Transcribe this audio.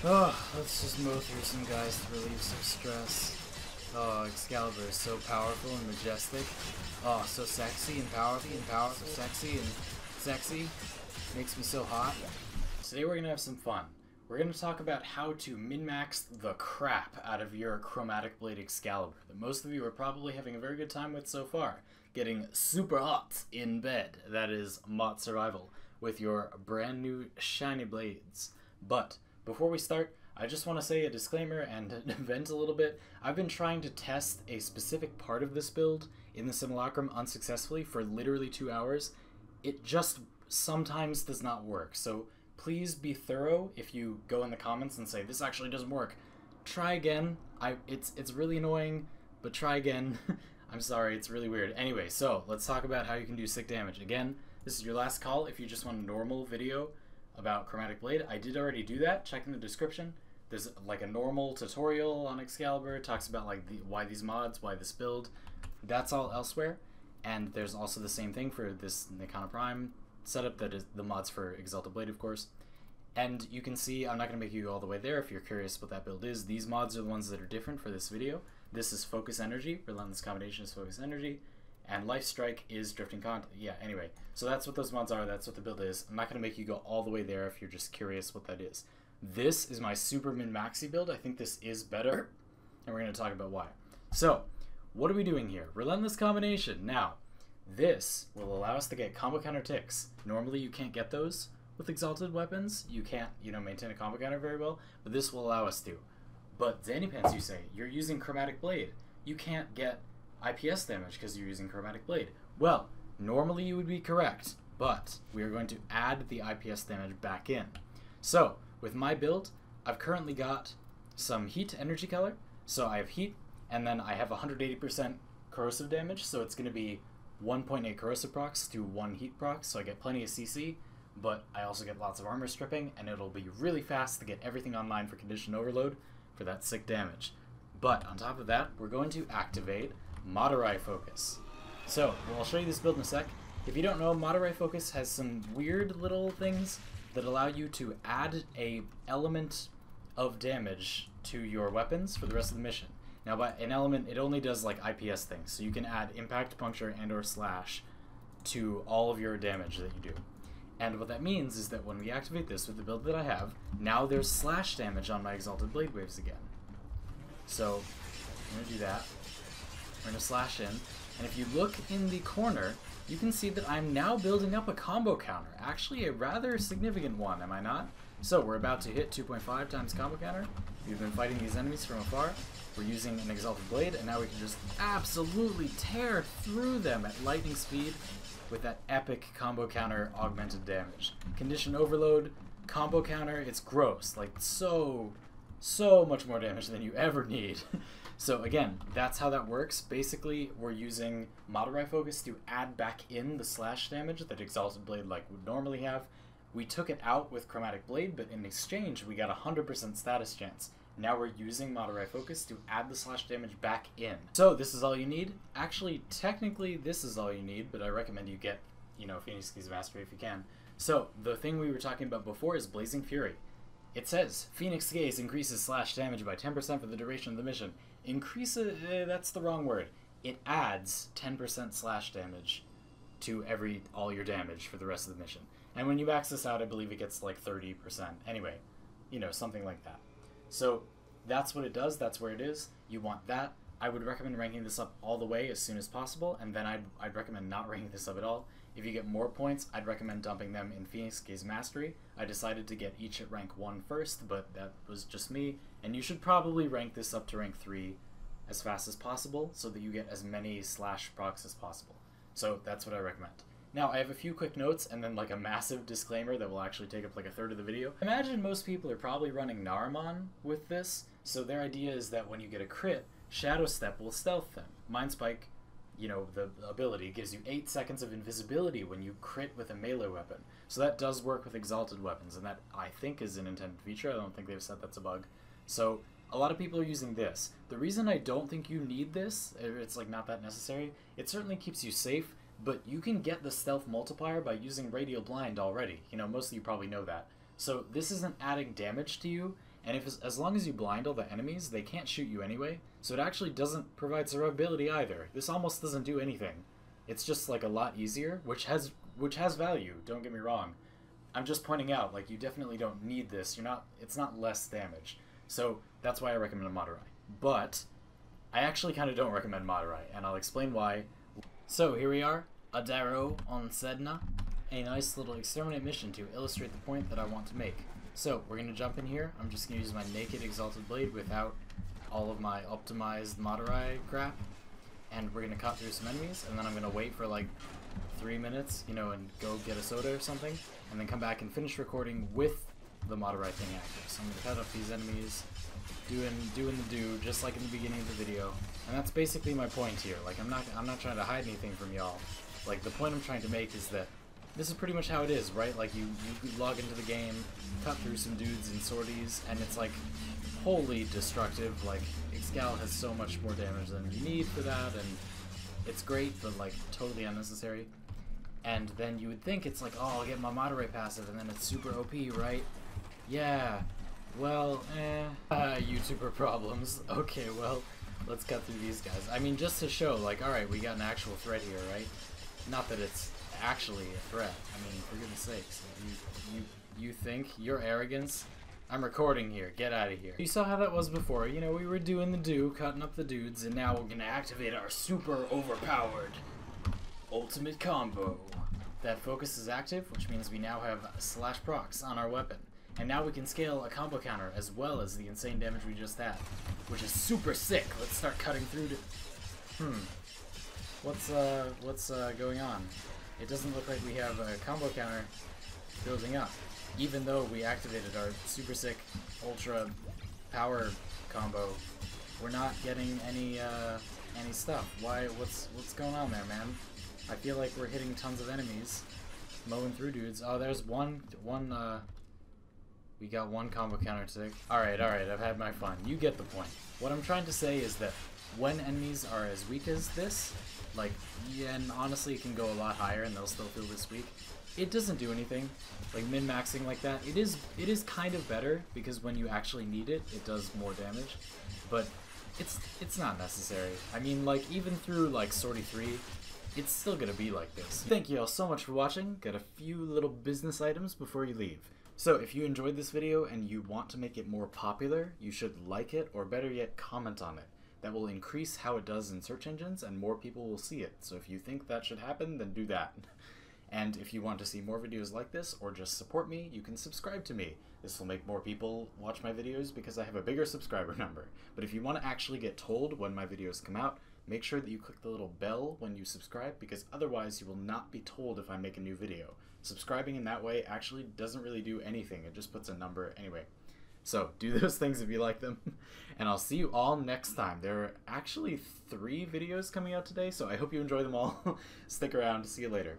Oh, let's just mow through some guys to relieve some stress. Oh, Excalibur is so powerful and majestic. Oh, so sexy and powerful, sexy and sexy. Makes me so hot. Today we're gonna have some fun. We're gonna talk about how to min-max the crap out of your Chromatic Blade Excalibur that most of you are probably having a very good time with so far. Getting super hot in bed, that is mod survival, with your brand new shiny blades. But before we start, I just want to say a disclaimer and vent a little bit. I've been trying to test a specific part of this build in the simulacrum unsuccessfully for literally 2 hours. It just sometimes does not work, so please be thorough if you go in the comments and say, this actually doesn't work. Try again. It's really annoying, but try again. I'm sorry, it's really weird. Anyway, so let's talk about how you can do sick damage. Again, this is your last call if you just want a normal video about Chromatic Blade. I did already do that. Check in the description. There's like a normal tutorial on Excalibur. It talks about like why these mods, why this build. That's all elsewhere. And there's also the same thing for this Nikana Prime setup, that is the mods for Exalted Blade, of course. And you can see, I'm not going to make you go all the way there if you're curious what that build is. These mods are the ones that are different for this video. This is Focus Energy, Relentless Combination is Focus Energy, and Life Strike is Drifting Content. Yeah, anyway, so that's what those mods are, that's what the build is. I'm not going to make you go all the way there if you're just curious what that is. This is my super min-maxi build. I think this is better, and we're going to talk about why. So, what are we doing here? Relentless Combination. Now, this will allow us to get combo counter ticks. Normally you can't get those with exalted weapons. You can't, maintain a combo counter very well, but this will allow us to. But Zannypants, you say, you're using Chromatic Blade. You can't get IPS damage because you're using Chromatic Blade. Well, normally you would be correct, but we are going to add the IPS damage back in. So, with my build, I've currently got some heat energy color. So I have heat, and then I have 180% corrosive damage, so it's going to be 1.8 corrosive procs to 1 heat procs, so I get plenty of CC, but I also get lots of armor stripping, and it'll be really fast to get everything online for condition overload for that sick damage. But on top of that, we're going to activate Madurai Focus. So, I'll show you this build in a sec. If you don't know, Madurai Focus has some weird little things that allow you to add a element of damage to your weapons for the rest of the mission. Now, by an element, it only does like IPS things, so you can add impact, puncture, and or slash to all of your damage that you do. And what that means is that when we activate this with the build that I have, now there's slash damage on my Exalted Blade waves again. So, I'm going to do that. We're going to slash in, and if you look in the corner, you can see that I'm now building up a combo counter. Actually, a rather significant one, am I not? So, we're about to hit 2.5 times combo counter. We've been fighting these enemies from afar. We're using an Exalted Blade, and now we can just absolutely tear through them at lightning speed with that epic combo counter augmented damage. Condition overload, combo counter, it's gross. Like, so much more damage than you ever need. So again, that's how that works. Basically, we're using Madurai Focus to add back in the slash damage that Exalted Blade would normally have. We took it out with Chromatic Blade, but in exchange, we got 100% status chance. Now we're using Madurai Focus to add the slash damage back in. So this is all you need. Actually, technically, this is all you need, but I recommend you get, Phoenix Keys Mastery if you can. So the thing we were talking about before is Blazing Fury. It says, Phoenix Gaze increases slash damage by 10% for the duration of the mission. Increases, that's the wrong word. It adds 10% slash damage to all your damage for the rest of the mission. And when you max this out, I believe it gets like 30%. Anyway, something like that. So that's what it does, that's where it is. You want that. I would recommend ranking this up all the way as soon as possible, and then I'd recommend not ranking this up at all. If you get more points, I'd recommend dumping them in Phoenix Gaze Mastery. I decided to get each at rank 1 first, but that was just me, and you should probably rank this up to rank 3 as fast as possible so that you get as many slash procs as possible. So that's what I recommend. Now, I have a few quick notes and then like a massive disclaimer that will actually take up like a third of the video. Imagine most people are probably running Naramon with this, so their idea is that when you get a crit, Shadow Step will stealth them. Mind Spike, the ability, gives you 8 seconds of invisibility when you crit with a melee weapon. So that does work with exalted weapons, and that, I think, is an intended feature. I don't think they've said that's a bug. So a lot of people are using this. The reason I don't think you need this, it's like not that necessary, it certainly keeps you safe, but you can get the stealth multiplier by using Radial Blind already. Most of you probably know that. So this isn't adding damage to you, And as long as you blind all the enemies, they can't shoot you anyway, so it actually doesn't provide survivability either. This almost doesn't do anything. It's just like a lot easier, which has value, don't get me wrong. I'm just pointing out, like, you definitely don't need this. It's not less damage. So that's why I recommend Madurai. But I actually kind of don't recommend Madurai, and I'll explain why. So here we are, Adaro on Sedna, a nice little exterminate mission to illustrate the point that I want to make. So we're going to jump in here. I'm just going to use my naked Exalted Blade without all of my optimized Madurai crap. And we're going to cut through some enemies, and then I'm going to wait for like 3 minutes, you know, and go get a soda or something, and then come back and finish recording with the Madurai thing active. So I'm going to cut up these enemies, doing the do, just like in the beginning of the video. And that's basically my point here. Like, I'm not trying to hide anything from y'all. Like, the point I'm trying to make is that this is pretty much how it is, right? Like, you log into the game, cut through some dudes in sorties, and it's like wholly destructive. Like, Excal has so much more damage than you need for that, and it's great, but like totally unnecessary. And then you would think it's like, oh, I'll get my Madurai passive, and then it's super OP, right? Yeah. Well, YouTuber problems. Okay, well, let's cut through these guys. I mean, just to show, like, alright, we got an actual threat here, right? Not that it's actually a threat. I mean, for goodness sakes, you think your arrogance? I'm recording here. Get out of here. You saw how that was before. You know, we were doing the do, cutting up the dudes, and now we're gonna activate our super overpowered ultimate combo. That focus is active, which means we now have /procs on our weapon. And now we can scale a combo counter as well as the insane damage we just had, which is super sick. Let's start cutting through to... What's going on? It doesn't look like we have a combo counter building up, even though we activated our super sick ultra power combo. We're not getting any stuff. Why? What's going on there, man? I feel like we're hitting tons of enemies, mowing through dudes. Oh, there's one. We got one combo counter tick. Alright, I've had my fun. You get the point. What I'm trying to say is that when enemies are as weak as this, like, yeah, and honestly it can go a lot higher and they'll still feel this weak, it doesn't do anything. Like, min-maxing like that, it is kind of better, because when you actually need it, it does more damage. But it's not necessary. I mean, like, even through, like, Sortie 3, it's still gonna be like this. Thank you all so much for watching. Got a few little business items before you leave. So if you enjoyed this video and you want to make it more popular, you should like it, or better yet, comment on it. That will increase how it does in search engines and more people will see it. So if you think that should happen, then do that. And if you want to see more videos like this or just support me, you can subscribe to me. This will make more people watch my videos because I have a bigger subscriber number. But if you want to actually get told when my videos come out, make sure that you click the little bell when you subscribe, because otherwise you will not be told if I make a new video. Subscribing in that way actually doesn't really do anything. It just puts a number anyway. So do those things if you like them. And I'll see you all next time. There are actually 3 videos coming out today, so I hope you enjoy them all. Stick around. See you later.